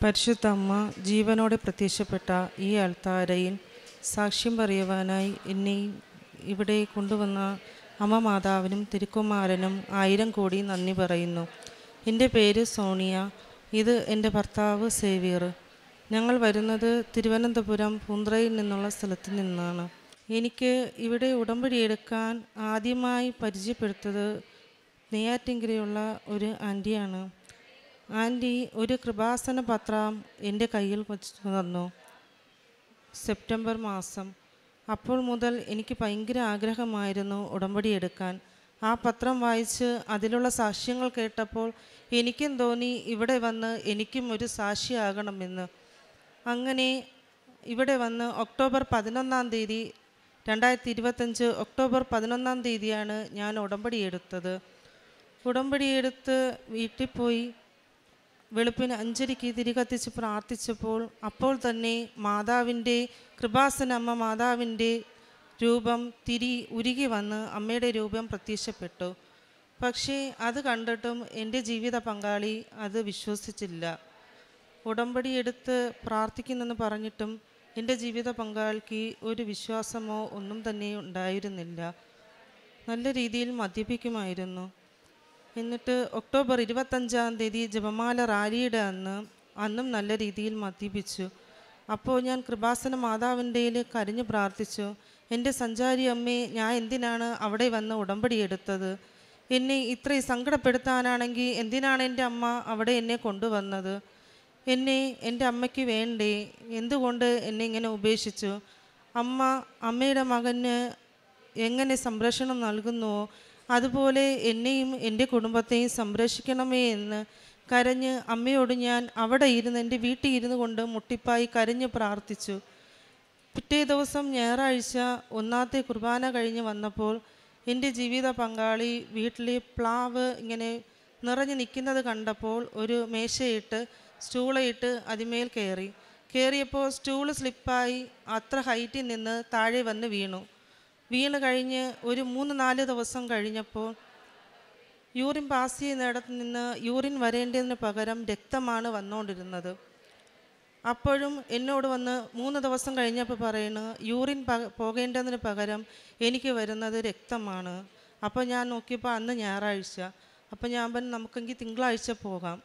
പരിശുദ്ധ അമ്മ ജീവനോടെ പ്രത്യക്ഷപ്പെട്ട ഈ അൾത്താരയിൽ സാക്ഷ്യം പറയുവാനായി എന്നെ ഇവിടെ കൊണ്ടുവന്ന അമ്മ മാതാവിനും തിരുക്കുമാരനും 1000 കോടി നന്ദി പറയുന്നു. എൻ്റെ പേര് സോണിയ. ഇത് എൻ്റെ ഭർത്താവ് സേവ്യർ. ഞങ്ങൾ വരുന്നത് തിരുവനന്തപുരം പൂന്തുറയിൽ നിന്നുള്ള സ്ഥലത്ത് നിന്നാണ്. എനിക്ക് ഇവിടെ ഉടമ്പടി എടുക്കാൻ ആദ്യമായി പരിചയപ്പെടുത്തത് നെയ്യാറ്റിൻകരയുള്ള ഒരു ആൻറ്റിയാണ്. ആൻറ്റി ഒരു കൃപാസന പത്രം എൻ്റെ കയ്യിൽ വച്ച് തന്നു സെപ്റ്റംബർ മാസം. അപ്പോൾ മുതൽ എനിക്ക് ഭയങ്കര ആഗ്രഹമായിരുന്നു ഉടമ്പടി എടുക്കാൻ. ആ പത്രം വായിച്ച് അതിലുള്ള സാക്ഷ്യങ്ങൾ കേട്ടപ്പോൾ എനിക്കും തോന്നി ഇവിടെ വന്ന് എനിക്കും ഒരു സാക്ഷിയാകണമെന്ന്. അങ്ങനെ ഇവിടെ വന്ന് ഒക്ടോബർ 11 2025 ഒക്ടോബർ 11 ഞാൻ ഉടമ്പടി എടുത്തത്. ഉടമ്പടി എടുത്ത് വീട്ടിൽ പോയി വെളുപ്പിന് 5:00 തിരി കത്തിച്ച് പ്രാർത്ഥിച്ചപ്പോൾ അപ്പോൾ തന്നെ മാതാവിൻ്റെ കൃപാസന അമ്മ മാതാവിൻ്റെ രൂപം തിരി ഉരുകി വന്ന് അമ്മയുടെ രൂപം പ്രത്യക്ഷപ്പെട്ടു. പക്ഷേ അത് കണ്ടിട്ടും എൻ്റെ ജീവിത പങ്കാളി അത് വിശ്വസിച്ചില്ല. ഉടമ്പടി എടുത്ത് പ്രാർത്ഥിക്കുന്നെന്ന് പറഞ്ഞിട്ടും എൻ്റെ ജീവിത പങ്കാളിക്ക് ഒരു വിശ്വാസമോ ഒന്നും തന്നെ ഉണ്ടായിരുന്നില്ല. നല്ല രീതിയിൽ മദ്യപിക്കുമായിരുന്നു. എന്നിട്ട് ഒക്ടോബർ 25 ജപമാല റാലിയുടെ അന്നും നല്ല രീതിയിൽ മദ്യപിച്ചു. അപ്പോൾ ഞാൻ കൃപാസന മാതാവിൻ്റെ കരഞ്ഞു പ്രാർത്ഥിച്ചു, എൻ്റെ സഞ്ചാരി അമ്മേ, ഞാൻ എന്തിനാണ് അവിടെ വന്ന് ഉടമ്പടി എടുത്തത്? എന്നെ ഇത്രയും സങ്കടപ്പെടുത്താനാണെങ്കിൽ എന്തിനാണ് എൻ്റെ അമ്മ അവിടെ എന്നെ കൊണ്ടുവന്നത്? എന്നെ എൻ്റെ അമ്മയ്ക്ക് വേണ്ടേ? എന്തുകൊണ്ട് എന്നെ ഇങ്ങനെ ഉപേക്ഷിച്ചു? അമ്മയുടെ മകന് എങ്ങനെ സംരക്ഷണം നൽകുന്നുവോ അതുപോലെ എന്നെയും എൻ്റെ കുടുംബത്തെയും സംരക്ഷിക്കണമേ എന്ന് കരഞ്ഞ് അമ്മയോട് ഞാൻ അവിടെ എൻ്റെ വീട്ടിൽ ഇരുന്നു കൊണ്ട് മുട്ടിപ്പായി കരഞ്ഞ് പ്രാർത്ഥിച്ചു. പിറ്റേ ദിവസം ഞായറാഴ്ച 1ാമത്തെ കുർബാന കഴിഞ്ഞ് വന്നപ്പോൾ എൻ്റെ ജീവിത പങ്കാളി വീട്ടിലെ പ്ലാവ് ഇങ്ങനെ നിറഞ്ഞു നിൽക്കുന്നത് കണ്ടപ്പോൾ ഒരു മേശയിട്ട് സ്റ്റൂളയിട്ട് അതിമേൽ കയറിയപ്പോൾ സ്റ്റൂള് സ്ലിപ്പായി അത്ര ഹൈറ്റിൽ നിന്ന് താഴെ വന്ന് വീണ് കഴിഞ്ഞ് ഒരു 3-4 ദിവസം കഴിഞ്ഞപ്പോൾ യൂറിൻ പാസ് ചെയ്യുന്നിടത്ത് നിന്ന് യൂറിൻ വരേണ്ടതിന് പകരം രക്തമാണ് വന്നുകൊണ്ടിരുന്നത്. അപ്പോഴും എന്നോട് വന്ന് 3 ദിവസം കഴിഞ്ഞപ്പോൾ പറയുന്നു, യൂറിൻ പോകേണ്ടതിന് പകരം എനിക്ക് വരുന്നത് രക്തമാണ്. അപ്പോൾ ഞാൻ നോക്കിയപ്പോൾ അന്ന് ഞായറാഴ്ച. അപ്പോൾ ഞാൻ പറഞ്ഞു നമുക്കെങ്കിൽ തിങ്കളാഴ്ച പോകാം.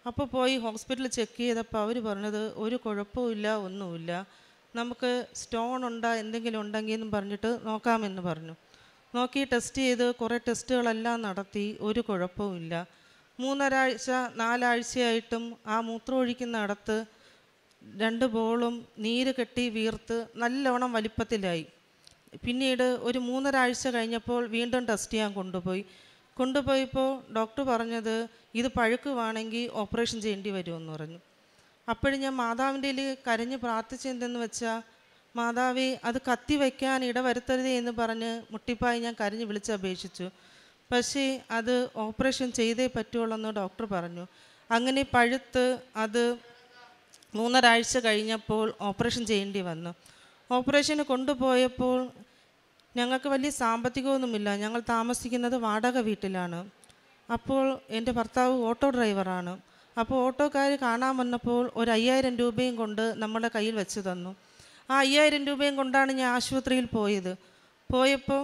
അപ്പോൾ പോയി ഹോസ്പിറ്റലിൽ ചെക്ക് ചെയ്തപ്പോൾ അവർ പറഞ്ഞത് ഒരു കുഴപ്പമില്ല, ഒന്നുമില്ല, നമുക്ക് സ്റ്റോൺ ഉണ്ടോ എന്തെങ്കിലും ഉണ്ടെങ്കിൽ എന്നും പറഞ്ഞിട്ട് നോക്കാമെന്ന് പറഞ്ഞു. നോക്കി ടെസ്റ്റ് ചെയ്ത് കുറേ ടെസ്റ്റുകളെല്ലാം നടത്തി, ഒരു കുഴപ്പവുമില്ല. 3-4 ആഴ്ചയായിട്ടും ആ മൂത്രം ഒഴിക്കുന്നിടത്ത് 2 ബോളും നീര് കെട്ടി വീർത്ത് നല്ലോണം വലിപ്പത്തിലായി. പിന്നീട് ഒരു 3.5 ആഴ്ച കഴിഞ്ഞപ്പോൾ വീണ്ടും ടെസ്റ്റ് ചെയ്യാൻ കൊണ്ടുപോയപ്പോൾ ഡോക്ടർ പറഞ്ഞത് ഇത് പഴുക്കുവാണെങ്കിൽ ഓപ്പറേഷൻ ചെയ്യേണ്ടി വരുമെന്ന് പറഞ്ഞു. അപ്പോഴും ഞാൻ മാതാവിൻ്റെ കരഞ്ഞ് പ്രാർത്ഥിച്ചെന്തെന്ന് വെച്ചാൽ, മാതാവേ അത് കത്തി വയ്ക്കാൻ ഇടവരുത്തരുതേ എന്ന് പറഞ്ഞ് മുട്ടിപ്പായി ഞാൻ കരഞ്ഞ് വിളിച്ചപേക്ഷിച്ചു. പക്ഷേ അത് ഓപ്പറേഷൻ ചെയ്തേ പറ്റുള്ളൂ ഡോക്ടർ പറഞ്ഞു. അങ്ങനെ പഴുത്ത് അത് 3.5 ആഴ്ച കഴിഞ്ഞപ്പോൾ ഓപ്പറേഷൻ ചെയ്യേണ്ടി വന്നു. ഓപ്പറേഷന് കൊണ്ടുപോയപ്പോൾ ഞങ്ങൾക്ക് വലിയ സാമ്പത്തികമൊന്നുമില്ല. ഞങ്ങൾ താമസിക്കുന്നത് വാടക വീട്ടിലാണ്. അപ്പോൾ എൻ്റെ ഭർത്താവ് ഓട്ടോ ഡ്രൈവറാണ്. അപ്പോൾ ഓട്ടോക്കാർ കാണാൻ വന്നപ്പോൾ ഒരു 5000 രൂപയും കൊണ്ട് നമ്മുടെ കയ്യിൽ വെച്ച് തന്നു. ആ 5000 രൂപയും കൊണ്ടാണ് ഞാൻ ആശുപത്രിയിൽ പോയപ്പോൾ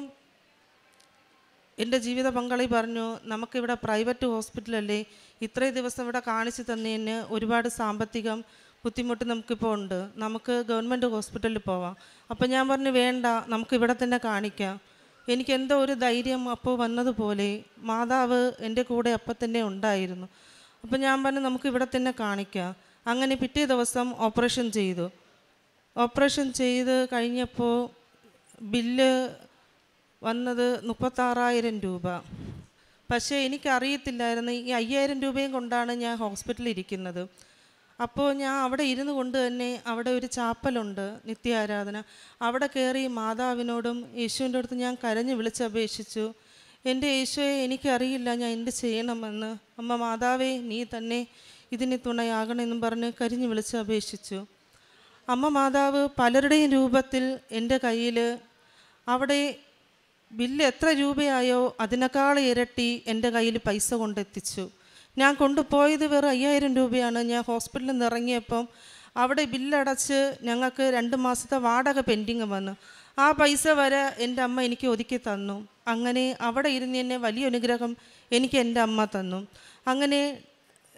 എൻ്റെ ജീവിത പങ്കാളി പറഞ്ഞു, നമുക്കിവിടെ പ്രൈവറ്റ് ഹോസ്പിറ്റലല്ലേ, ഇത്രയും ദിവസം ഇവിടെ കാണിച്ചു തന്നതിന് ഒരുപാട് സാമ്പത്തികം ബുദ്ധിമുട്ട് നമുക്കിപ്പോൾ ഉണ്ട്, നമുക്ക് ഗവൺമെൻറ് ഹോസ്പിറ്റലിൽ പോവാം. അപ്പോൾ ഞാൻ പറഞ്ഞു വേണ്ട, നമുക്കിവിടെ തന്നെ കാണിക്കാം. എനിക്കെന്തോ ഒരു ധൈര്യം അപ്പോൾ വന്നതുപോലെ മാതാവ് എൻ്റെ കൂടെ അപ്പം തന്നെ ഉണ്ടായിരുന്നു. അപ്പോൾ ഞാൻ പറഞ്ഞു നമുക്ക് ഇവിടെ തന്നെ കാണിക്കാം. അങ്ങനെ പിറ്റേ ദിവസം ഓപ്പറേഷൻ ചെയ്ത് കഴിഞ്ഞപ്പോൾ ബില്ല് വന്നത് 36,000 രൂപ. പക്ഷേ എനിക്കറിയത്തില്ലായിരുന്നു ഈ 5000 രൂപയും കൊണ്ടാണ് ഞാൻ ഹോസ്പിറ്റലിൽ ഇരിക്കുന്നത്. അപ്പോൾ ഞാൻ അവിടെ ഇരുന്നു കൊണ്ട് തന്നെ അവിടെ ഒരു ചാപ്പലുണ്ട്, നിത്യാരാധന. അവിടെ കയറി മാതാവിനോടും യേശുവിൻ്റെ അടുത്ത് ഞാൻ കരഞ്ഞ് വിളിച്ചപേക്ഷിച്ചു, എൻ്റെ യേശുവെ എനിക്കറിയില്ല ഞാൻ എന്ത് ചെയ്യണമെന്ന്, അമ്മ മാതാവേ നീ തന്നെ ഇതിന് തുണയാകണമെന്നും പറഞ്ഞ് കരിഞ്ഞ് വിളിച്ച് അപേക്ഷിച്ചു. അമ്മ മാതാവ് പലരുടെയും രൂപത്തിൽ എൻ്റെ കയ്യിൽ അവിടെ ബില്ല് എത്ര രൂപയായോ അതിനേക്കാൾ ഇരട്ടി എൻ്റെ കയ്യിൽ പൈസ കൊണ്ടെത്തിച്ചു. ഞാൻ കൊണ്ടുപോയത് വെറും 5000 രൂപയാണ്. ഞാൻ ഹോസ്പിറ്റലിൽ നിന്ന് ഇറങ്ങിയപ്പം അവിടെ ബില്ലടച്ച് ഞങ്ങൾക്ക് 2 മാസത്തെ വാടക പെൻഡിങ് വന്നു. ആ പൈസ വരെ എൻ്റെ അമ്മ എനിക്ക് ഒതുക്കി തന്നു. അങ്ങനെ അവിടെ ഇരുന്ന് തന്നെ വലിയ അനുഗ്രഹം എനിക്ക് എൻ്റെ അമ്മ തന്നു. അങ്ങനെ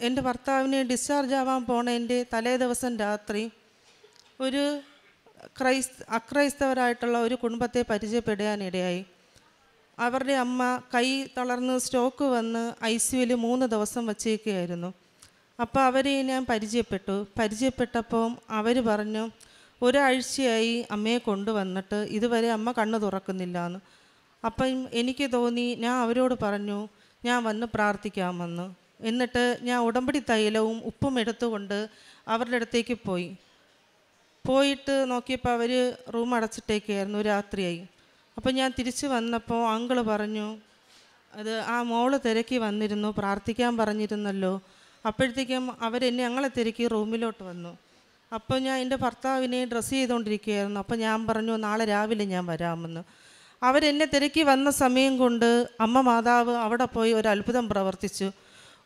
എൻ്റെ ഭർത്താവിനെ ഡിസ്ചാർജ് ആവാൻ പോണതിൻ്റെ തലേ ദിവസം രാത്രി ഒരു അക്രൈസ്തവരായിട്ടുള്ള ഒരു കുടുംബത്തെ പരിചയപ്പെടാനിടയായി. അവരുടെ അമ്മ കൈ തളർന്ന് സ്ട്രോക്ക് വന്ന് ICUവിൽ 3 ദിവസം വച്ചേക്കുകയായിരുന്നു. അപ്പോൾ അവരെ ഞാൻ പരിചയപ്പെട്ടപ്പോൾ അവർ പറഞ്ഞു, ഒരാഴ്ചയായി അമ്മയെ കൊണ്ടുവന്നിട്ട് ഇതുവരെ അമ്മ കണ്ണ് തുറക്കുന്നില്ല എന്ന്. അപ്പം എനിക്ക് തോന്നി, ഞാൻ അവരോട് പറഞ്ഞു ഞാൻ വന്ന് പ്രാർത്ഥിക്കാമെന്ന്. എന്നിട്ട് ഞാൻ ഉടമ്പടി തൈലവും ഉപ്പും എടുത്തുകൊണ്ട് അവരുടെ അടുത്തേക്ക് പോയിട്ട് നോക്കിയപ്പോൾ അവർ റൂം അടച്ചിട്ടേക്കായിരുന്നു. രാത്രിയായി. അപ്പം ഞാൻ തിരിച്ച് വന്നപ്പോൾ അങ്കിള് പറഞ്ഞു, അത് ആ മോള് തിരക്കി വന്നിരുന്നു, പ്രാർത്ഥിക്കാൻ പറഞ്ഞിരുന്നല്ലോ. അപ്പോഴത്തേക്കും ഞങ്ങളെ തിരക്കി റൂമിലോട്ട് വന്നു. അപ്പോൾ ഞാൻ എൻ്റെ ഭർത്താവിനെ ഡ്രസ്സ് ചെയ്തുകൊണ്ടിരിക്കുകയായിരുന്നു. അപ്പോൾ ഞാൻ പറഞ്ഞു നാളെ രാവിലെ ഞാൻ വരാമെന്ന്. അവരെന്നെ തിരക്കി വന്ന സമയം കൊണ്ട് അമ്മ മാതാവ് അവിടെ പോയി ഒരു അത്ഭുതം പ്രവർത്തിച്ചു.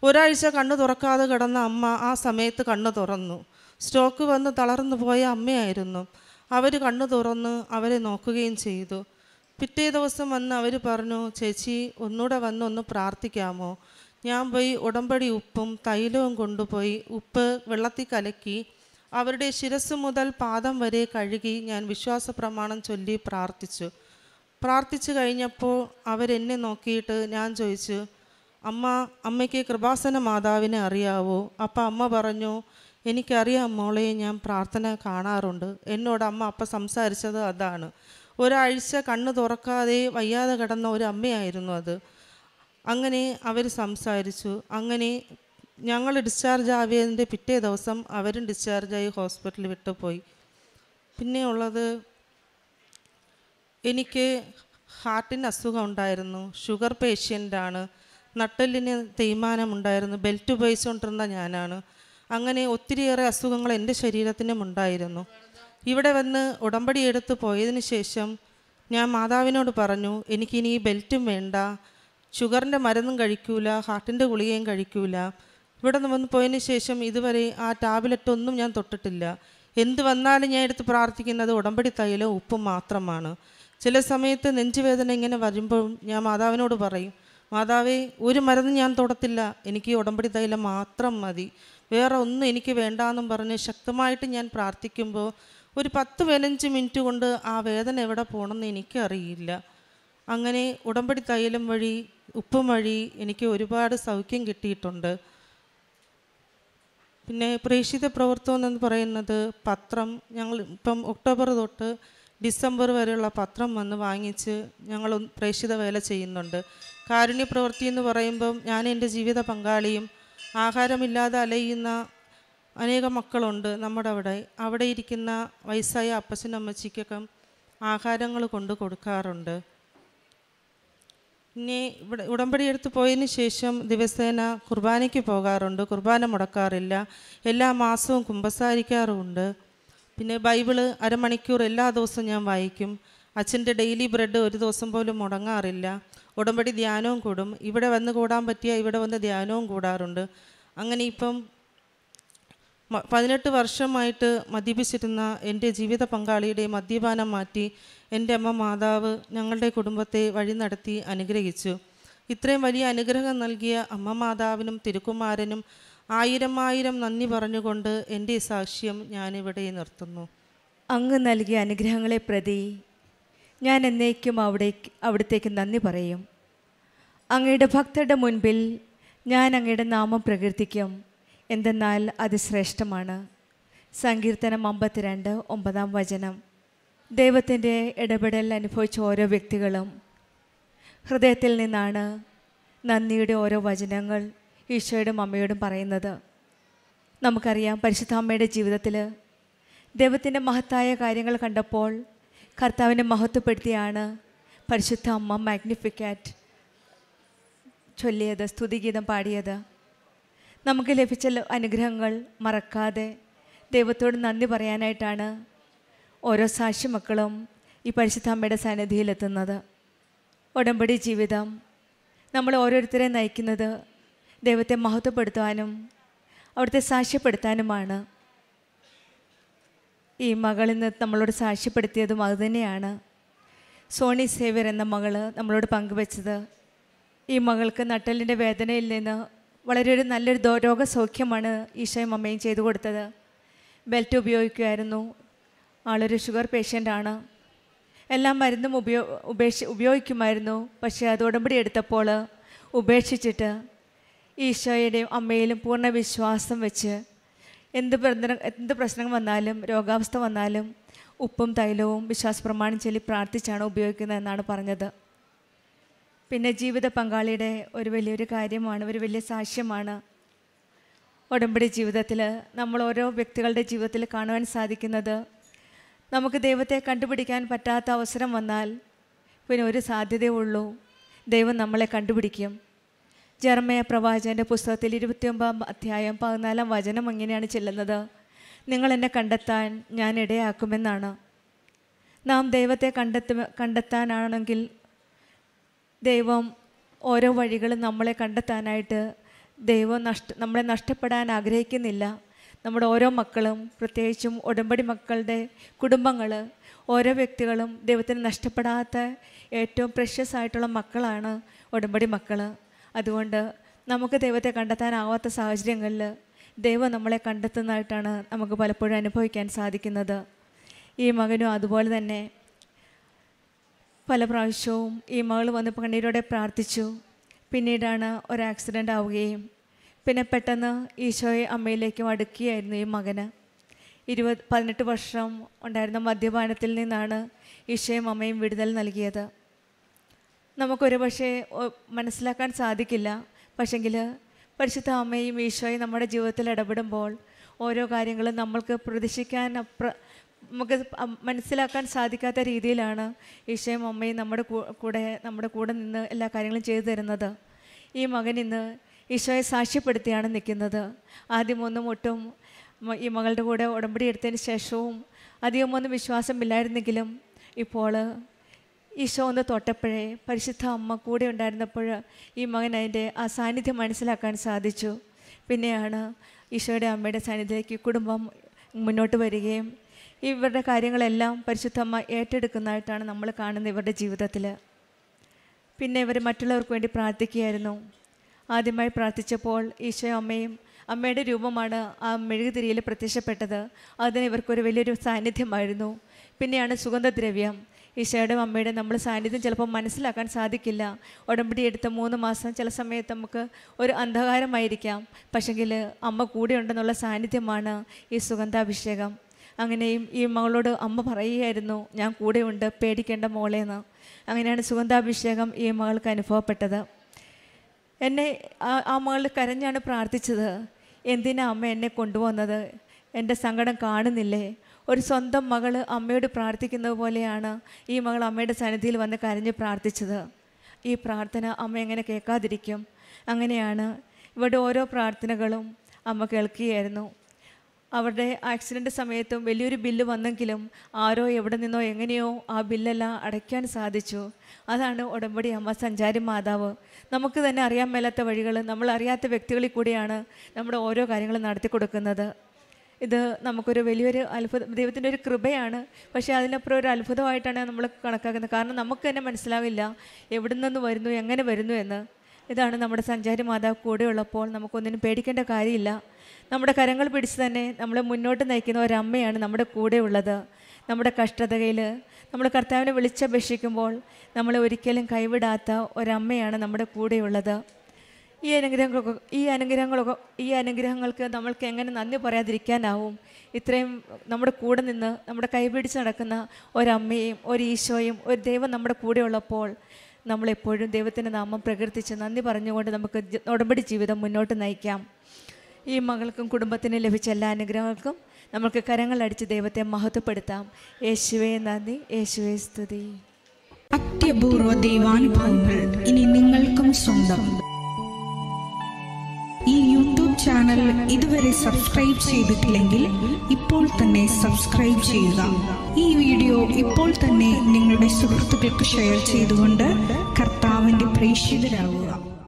ഒരാഴ്ച കണ്ണ് തുറക്കാതെ കിടന്ന അമ്മ ആ സമയത്ത് കണ്ണ് തുറന്നു. സ്ട്രോക്ക് വന്ന് തളർന്നു പോയ അമ്മയായിരുന്നു. അവർ കണ്ണ് തുറന്ന് അവരെ നോക്കുകയും ചെയ്തു. പിറ്റേ ദിവസം വന്ന് അവർ പറഞ്ഞു, ചേച്ചി ഒന്നുകൂടെ വന്ന് ഒന്ന് പ്രാർത്ഥിക്കാമോ? ഞാൻ പോയി ഉടമ്പടി ഉപ്പും തൈലവും കൊണ്ടുപോയി ഉപ്പ് വെള്ളത്തിൽ കലക്കി അവരുടെ ശിരസ് മുതൽ പാദം വരെ കഴുകി ഞാൻ വിശ്വാസ പ്രമാണം ചൊല്ലി പ്രാർത്ഥിച്ചു കഴിഞ്ഞപ്പോൾ അവരെന്നെ നോക്കിയിട്ട് ഞാൻ ചോദിച്ചു, അമ്മയ്ക്ക് കൃപാസന മാതാവിനെ അറിയാവോ? അപ്പം അമ്മ പറഞ്ഞു, എനിക്കറിയാം മോളെ, ഞാൻ പ്രാർത്ഥന കാണാറുണ്ട്. എന്നോട് അമ്മ അപ്പം സംസാരിച്ചത് അതാണ്. ഒരാഴ്ച കണ്ണ് തുറക്കാതെ വയ്യാതെ കിടന്ന ഒരു അമ്മയായിരുന്നു അത്. അങ്ങനെ അവർ സംസാരിച്ചു. അങ്ങനെ ഞങ്ങൾ ഡിസ്ചാർജ് ആവിയതിൻ്റെ പിറ്റേ ദിവസം അവരും ഡിസ്ചാർജായി ഹോസ്പിറ്റലിൽ വിട്ടുപോയി. പിന്നെ ഉള്ളത്, എനിക്ക് ഹാർട്ടിന് അസുഖം ഉണ്ടായിരുന്നു. ഷുഗർ പേഷ്യൻ്റാണ്. നട്ടെല്ലിന് തേയ്മാനമുണ്ടായിരുന്നു. ബെൽറ്റ് ഉപയോഗിച്ചുകൊണ്ടിരുന്ന ഞാനാണ്. അങ്ങനെ ഒത്തിരിയേറെ അസുഖങ്ങൾ എൻ്റെ ശരീരത്തിനും ഉണ്ടായിരുന്നു. ഇവിടെ വന്ന് ഉടമ്പടി എടുത്ത് പോയതിന് ശേഷം ഞാൻ മാതാവിനോട് പറഞ്ഞു, എനിക്കിനി ഈ ബെൽറ്റും വേണ്ട, ഷുഗറിൻ്റെ മരുന്നും കഴിക്കൂല, ഹാർട്ടിൻ്റെ ഗുളികയും കഴിക്കൂല. ഇവിടെ നിന്ന് വന്ന് പോയതിന് ശേഷം ഇതുവരെ ആ ടാബ്ലറ്റ് ഒന്നും ഞാൻ തൊട്ടിട്ടില്ല. എന്ത് വന്നാലും ഞാൻ എടുത്ത് പ്രാർത്ഥിക്കുന്നത് ഉടമ്പടി തൈലവും ഉപ്പും മാത്രമാണ്. ചില സമയത്ത് നെഞ്ചുവേദന ഇങ്ങനെ വരുമ്പോൾ ഞാൻ മാതാവിനോട് പറയും, മാതാവേ, ഒരു മരുന്നും ഞാൻ തൊടത്തില്ല, എനിക്ക് ഉടമ്പടി തൈലം മാത്രം മതി, വേറെ ഒന്നും എനിക്ക് വേണ്ടാന്നും പറഞ്ഞ് ശക്തമായിട്ട് ഞാൻ പ്രാർത്ഥിക്കുമ്പോൾ ഒരു 10-15 മിനിറ്റ് കൊണ്ട് ആ വേദന എവിടെ പോകണമെന്ന് എനിക്കറിയില്ല. അങ്ങനെ ഉടമ്പടി തൈലം വഴി ഉപ്പും വഴി എനിക്ക് ഒരുപാട് സൗഖ്യം കിട്ടിയിട്ടുണ്ട്. പിന്നെ പ്രേക്ഷിത പ്രവർത്തനം എന്ന് പറയുന്നത് പത്രം, ഞങ്ങൾ ഇപ്പം ഒക്ടോബർ തൊട്ട് ഡിസംബർ വരെയുള്ള പത്രം വന്ന് വാങ്ങിച്ച് ഞങ്ങൾ പ്രേക്ഷിത വേല ചെയ്യുന്നുണ്ട്. കാരുണ്യ പ്രവൃത്തി എന്ന് പറയുമ്പം ഞാൻ എൻ്റെ ജീവിത പങ്കാളിയും ആഹാരമില്ലാതെ അലയുന്ന അനേകം മക്കളുണ്ട് നമ്മുടെ അവിടെ ഇരിക്കുന്ന വയസ്സായ അപ്പച്ചനും അമ്മച്ചിക്കൊക്കെ ആഹാരങ്ങൾ കൊണ്ട് കൊടുക്കാറുണ്ട്. പിന്നെ ഇവിടെ ഉടമ്പടി എടുത്ത് പോയതിന് ശേഷം ദിവസേന കുർബാനയ്ക്ക് പോകാറുണ്ട്. കുർബാന മുടക്കാറില്ല. എല്ലാ മാസവും കുമ്പസാരിക്കാറുമുണ്ട്. പിന്നെ ബൈബിള് അരമണിക്കൂർ എല്ലാ ദിവസവും ഞാൻ വായിക്കും. അച്ഛൻ്റെ ഡെയിലി ബ്രെഡ് ഒരു ദിവസം പോലും മുടങ്ങാറില്ല. ഉടമ്പടി ധ്യാനവും കൂടും. ഇവിടെ വന്ന് കൂടാൻ പറ്റിയ ഇവിടെ വന്ന് ധ്യാനവും കൂടാറുണ്ട്. അങ്ങനെ ഇപ്പം 18 വർഷമായിട്ട് മദ്യപിച്ചിരുന്ന എൻ്റെ ജീവിത പങ്കാളിയുടെ മദ്യപാനം മാറ്റി എൻ്റെ അമ്മ മാതാവ് ഞങ്ങളുടെ കുടുംബത്തെ വഴി നടത്തി അനുഗ്രഹിച്ചു. ഇത്രയും വലിയ അനുഗ്രഹം നൽകിയ അമ്മ മാതാവിനും തിരുക്കുമാരനും 1000 നന്ദി പറഞ്ഞുകൊണ്ട് എൻ്റെ സാക്ഷ്യം ഞാനിവിടെ നിർത്തുന്നു. അങ്ങ് നൽകിയ അനുഗ്രഹങ്ങളെ പ്രതി ഞാൻ എന്നേക്കും അവിടത്തേക്ക് നന്ദി പറയും. അങ്ങയുടെ ഭക്തരുടെ മുൻപിൽ ഞാൻ അങ്ങയുടെ നാമം പ്രകീർത്തിക്കും, എന്തെന്നാൽ അത് ശ്രേഷ്ഠമാണ്. സങ്കീർത്തനം 52:9. ദൈവത്തിൻ്റെ ഇടപെടൽ അനുഭവിച്ച ഓരോ വ്യക്തികളും ഹൃദയത്തിൽ നിന്നാണ് നന്ദിയുടെ ഓരോ വചനങ്ങൾ ഈശോയോടും അമ്മയോടും പറയുന്നത്. നമുക്കറിയാം, പരിശുദ്ധ അമ്മയുടെ ജീവിതത്തിൽ ദൈവത്തിൻ്റെ മഹത്തായ കാര്യങ്ങൾ കണ്ടപ്പോൾ കർത്താവിനെ മഹത്വപ്പെടുത്തിയാണ് പരിശുദ്ധ അമ്മ മാഗ്നിഫിക്കാറ്റ് ചൊല്ലിയത്, സ്തുതിഗീതം പാടിയത്. നമുക്ക് ലഭിച്ച അനുഗ്രഹങ്ങൾ മറക്കാതെ ദൈവത്തോട് നന്ദി പറയാനായിട്ടാണ് ഓരോ സാക്ഷി മക്കളും ഈ പരിശുദ്ധ അമ്മയുടെ സന്നിധിയിലെത്തുന്നത്. ഉടമ്പടി ജീവിതം നമ്മൾ ഓരോരുത്തരെ നയിക്കുന്നത് ദൈവത്തെ മഹത്വപ്പെടുത്താനും അവിടുത്തെ സാക്ഷ്യപ്പെടുത്താനുമാണ്. ഈ മകൾ ഇന്ന് നമ്മളോട് സാക്ഷ്യപ്പെടുത്തിയതും അതുതന്നെയാണ്. സോണി സേവ്യർ എന്ന മകൾ നമ്മളോട് പങ്കുവച്ചത് ഈ മകൾക്ക് നട്ടലിൻ്റെ വേദനയിൽ നിന്ന് വളരെ നല്ലൊരു രോഗസൗഖ്യമാണ് ഈശോയും അമ്മയും ചെയ്തു കൊടുത്തത്. ബെൽറ്റ് ഉപയോഗിക്കുമായിരുന്നു. ആളൊരു ഷുഗർ പേഷ്യൻ്റാണ്. എല്ലാ മരുന്നും ഉപയോഗിക്കുമായിരുന്നു. പക്ഷേ അത് ഉടമ്പടി എടുത്തപ്പോൾ ഉപേക്ഷിച്ചിട്ട് ഈശോയുടെയും അമ്മയിലും പൂർണ്ണ വിശ്വാസം വെച്ച് എന്ത് പ്രശ്നം വന്നാലും രോഗാവസ്ഥ വന്നാലും ഉപ്പും തൈലവും വിശ്വാസപ്രമാണം ചൊല്ലി പ്രാർത്ഥിച്ചാണ് ഉപയോഗിക്കുന്നത് എന്നാണ് പറഞ്ഞത്. പിന്നെ ജീവിത പങ്കാളിയുടെ ഒരു വലിയൊരു കാര്യമാണ്, ഒരു വലിയ സാക്ഷ്യമാണ് ഉടമ്പടി ജീവിതത്തിൽ നമ്മൾ ഓരോ വ്യക്തികളുടെ ജീവിതത്തിൽ കാണുവാൻ സാധിക്കുന്നത്. നമുക്ക് ദൈവത്തെ കണ്ടുപിടിക്കാൻ പറ്റാത്ത അവസരം വന്നാൽ പിന്നെ ഒരു സാധ്യതയേ ഉള്ളൂ, ദൈവം നമ്മളെ കണ്ടുപിടിക്കും. ജെറമ്യാ പ്രവാചകൻ്റെ പുസ്തകത്തിൽ 29 അധ്യായം 14 വചനം ഇങ്ങനെയാണ് ചെല്ലുന്നത്: നിങ്ങൾ എന്നെ കണ്ടെത്താൻ ഞാൻ ഇടയാക്കുമെന്നാണ്. നാം ദൈവത്തെ കണ്ടെത്താനാണെങ്കിൽ ദൈവം ഓരോ വഴികളും നമ്മളെ കണ്ടെത്താനായിട്ട് ദൈവം നമ്മളെ നഷ്ടപ്പെടാൻ ആഗ്രഹിക്കുന്നില്ല. നമ്മുടെ ഓരോ മക്കളും, പ്രത്യേകിച്ചും ഉടമ്പടി മക്കളുടെ കുടുംബങ്ങൾ, ഓരോ വ്യക്തികളും ദൈവത്തിന് നഷ്ടപ്പെടാത്ത ഏറ്റവും പ്രഷ്യസ് ആയിട്ടുള്ള മക്കളാണ് ഉടമ്പടി മക്കൾ. അതുകൊണ്ട് നമുക്ക് ദൈവത്തെ കണ്ടെത്താനാവാത്ത സാഹചര്യങ്ങളിൽ ദൈവം നമ്മളെ കണ്ടെത്തുന്നതായിട്ടാണ് നമുക്ക് പലപ്പോഴും അനുഭവിക്കാൻ സാധിക്കുന്നത്. ഈ മകനും അതുപോലെ തന്നെ പല പ്രാവശ്യവും ഈ മകൾ വന്ന് കണ്ണീരോടെ പ്രാർത്ഥിച്ചു. പിന്നീടാണ് ഒരു ആക്സിഡൻ്റ് ആവുകയും പിന്നെ പെട്ടെന്ന് ഈശോയെ അമ്മയിലേക്കും അടുക്കുകയായിരുന്നു ഈ മകന്. 18 വർഷം ഉണ്ടായിരുന്ന മദ്യപാനത്തിൽ നിന്നാണ് ഈശോയും അമ്മയും വിടുതൽ നൽകിയത്. നമുക്കൊരു പക്ഷേ മനസ്സിലാക്കാൻ സാധിക്കില്ല. പക്ഷെങ്കിൽ പരിശുദ്ധ അമ്മയും ഈശോയും നമ്മുടെ ജീവിതത്തിൽ ഇടപെടുമ്പോൾ ഓരോ കാര്യങ്ങളും നമ്മൾക്ക് പ്രതീക്ഷിക്കാൻ നമുക്ക് മനസ്സിലാക്കാൻ സാധിക്കാത്ത രീതിയിലാണ് ഈശോയും അമ്മയും നമ്മുടെ കൂടെ നിന്ന് എല്ലാ കാര്യങ്ങളും ചെയ്തു തരുന്നത്. ഈ മകൻ ഇന്ന് ഈശോയെ സാക്ഷ്യപ്പെടുത്തിയാണ് നിൽക്കുന്നത്. ആദ്യമൊന്നും ഒട്ടും ഈ മകളുടെ കൂടെ ഉടമ്പടി എടുത്തതിന് ശേഷവും അധികമൊന്നും വിശ്വാസമില്ലായിരുന്നെങ്കിലും ഇപ്പോൾ ഈശോ ഒന്ന് തൊട്ടപ്പോഴേ പരിശുദ്ധ അമ്മ കൂടെ ഉണ്ടായിരുന്നപ്പോൾ ഈ മകൻ അതിൻ്റെ ആ സാന്നിധ്യം മനസ്സിലാക്കാൻ സാധിച്ചു. പിന്നെയാണ് ഈശോയുടെ അമ്മയുടെ സാന്നിധ്യത്തിലേക്ക് കുടുംബം മുന്നോട്ട് വരികയും ഇവരുടെ കാര്യങ്ങളെല്ലാം പരിശുദ്ധ അമ്മ ഏറ്റെടുക്കുന്നതായിട്ടാണ് നമ്മൾ കാണുന്നത് ഇവരുടെ ജീവിതത്തിൽ. പിന്നെ ഇവർ മറ്റുള്ളവർക്ക് വേണ്ടി പ്രാർത്ഥിക്കുകയായിരുന്നു. ആദ്യമായി പ്രാർത്ഥിച്ചപ്പോൾ ഈശോ അമ്മയുടെ രൂപമാണ് ആ മെഴുകുതിരിയിൽ പ്രത്യക്ഷപ്പെട്ടത്. അതിന് ഇവർക്കൊരു വലിയൊരു സാന്നിധ്യമായിരുന്നു. പിന്നെയാണ് സുഗന്ധദ്രവ്യം. ഈശോയുടെ അമ്മയുടെ നമ്മൾ സാന്നിധ്യം ചിലപ്പോൾ മനസ്സിലാക്കാൻ സാധിക്കില്ല. ഉടമ്പടി എടുത്ത 3 മാസം ചില സമയത്ത് നമുക്ക് ഒരു അന്ധകാരമായിരിക്കാം. പക്ഷെങ്കിൽ അമ്മ കൂടെ ഉണ്ടെന്നുള്ള സാന്നിധ്യമാണ് ഈ സുഗന്ധാഭിഷേകം. അങ്ങനെയും ഈ മകളോട് അമ്മ പറയുകയായിരുന്നു, ഞാൻ കൂടെയുണ്ട്, പേടിക്കേണ്ട മോളേന്ന്. അങ്ങനെയാണ് സുഗന്ധാഭിഷേകം ഈ മകൾക്ക് അനുഭവപ്പെട്ടത്. ആ മകൾ കരഞ്ഞാണ് പ്രാർത്ഥിച്ചത്, എന്തിനാ അമ്മ എന്നെ കൊണ്ടുവന്നത്? എൻ്റെ സങ്കടം കാണുന്നില്ലേ? ഒരു സ്വന്തം മകൾ അമ്മയോട് പ്രാർത്ഥിക്കുന്നത് പോലെയാണ് ഈ മകൾ അമ്മയുടെ സന്നിധിയിൽ വന്ന് കരഞ്ഞ് പ്രാർത്ഥിച്ചത്. ഈ പ്രാർത്ഥന അമ്മ എങ്ങനെ കേൾക്കാതിരിക്കും? അങ്ങനെയാണ് ഇവിടെ ഓരോ പ്രാർത്ഥനകളും അമ്മ കേൾക്കുകയായിരുന്നു. അവരുടെ ആക്സിഡൻ്റ് സമയത്തും വലിയൊരു ബില്ല് വന്നെങ്കിലും ആരോ എവിടെ നിന്നോ എങ്ങനെയോ ആ ബില്ലെല്ലാം അടയ്ക്കാൻ സാധിച്ചു. അതാണ് ഉടമ്പടി അമ്മ, സഞ്ചാരി മാതാവ്. നമുക്ക് തന്നെ അറിയാൻ മേലാത്ത വഴികൾ, നമ്മൾ അറിയാത്ത വ്യക്തികളിൽ കൂടിയാണ് നമ്മുടെ ഓരോ കാര്യങ്ങളും നടത്തി കൊടുക്കുന്നത്. ഇത് നമുക്കൊരു വലിയൊരു അത്ഭുതം, ദൈവത്തിൻ്റെ ഒരു കൃപയാണ്. പക്ഷേ അതിനപ്പുറം ഒരു അത്ഭുതമായിട്ടാണ് നമ്മൾ കണക്കാക്കുന്നത്. കാരണം നമുക്ക് തന്നെ മനസ്സിലാവില്ല എവിടെ നിന്ന് വരുന്നു, എങ്ങനെ വരുന്നു എന്ന്. ഇതാണ് നമ്മുടെ സഞ്ചാരി മാതാവ് കൂടെ ഉള്ളപ്പോൾ നമുക്കൊന്നിനും പേടിക്കേണ്ട കാര്യമില്ല. നമ്മുടെ കരങ്ങൾ പിടിച്ച് തന്നെ നമ്മളെ മുന്നോട്ട് നയിക്കുന്ന ഒരമ്മയാണ് നമ്മുടെ കൂടെ ഉള്ളത്. നമ്മുടെ കഷ്ടതയിൽ നമ്മൾ കർത്താവിനെ വിളിച്ചപേക്ഷിക്കുമ്പോൾ നമ്മളെ ഒരിക്കലും കൈവിടാത്ത ഒരമ്മയാണ് നമ്മുടെ കൂടെയുള്ളത്. ഈ അനുഗ്രഹങ്ങൾക്ക് നമ്മൾക്ക് എങ്ങനെ നന്ദി പറയാതിരിക്കാനാവും? ഇത്രയും നമ്മുടെ കൂടെ നിന്ന് നമ്മുടെ കൈപിടിച്ച് നടക്കുന്ന ഒരമ്മയും ഒരു ഈശോയും ഒരു ദൈവം നമ്മുടെ കൂടെ ഉള്ളപ്പോൾ നമ്മളെപ്പോഴും ദൈവത്തിൻ്റെ നാമം പ്രകീർത്തിച്ച് നന്ദി പറഞ്ഞുകൊണ്ട് നമുക്ക് ഉടമ്പടി ജീവിതം മുന്നോട്ട് നയിക്കാം. ഈ മകൾക്കും കുടുംബത്തിന് ലഭിച്ച എല്ലാ അനുഗ്രഹങ്ങൾക്കും നമുക്ക് കരങ്ങളടിച്ച് ദൈവത്തെ മഹത്വപ്പെടുത്താം. യേശുവേ നന്ദി, യേശുവേ സ്തുതി. അത്യപൂർവ ദൈവാനുഭവങ്ങൾ ഇനി നിങ്ങൾക്കും സ്വന്തം. ഈ യൂട്യൂബ് ചാനൽ ഇതുവരെ സബ്സ്ക്രൈബ് ചെയ്തിട്ടില്ലെങ്കിൽ ഇപ്പോൾ തന്നെ സബ്സ്ക്രൈബ് ചെയ്യുക. ഈ വീഡിയോ ഇപ്പോൾ തന്നെ നിങ്ങളുടെ സുഹൃത്തുക്കൾക്ക് ഷെയർ ചെയ്തുകൊണ്ട് കർത്താവിൻ്റെ പ്രേക്ഷിതരാകുക.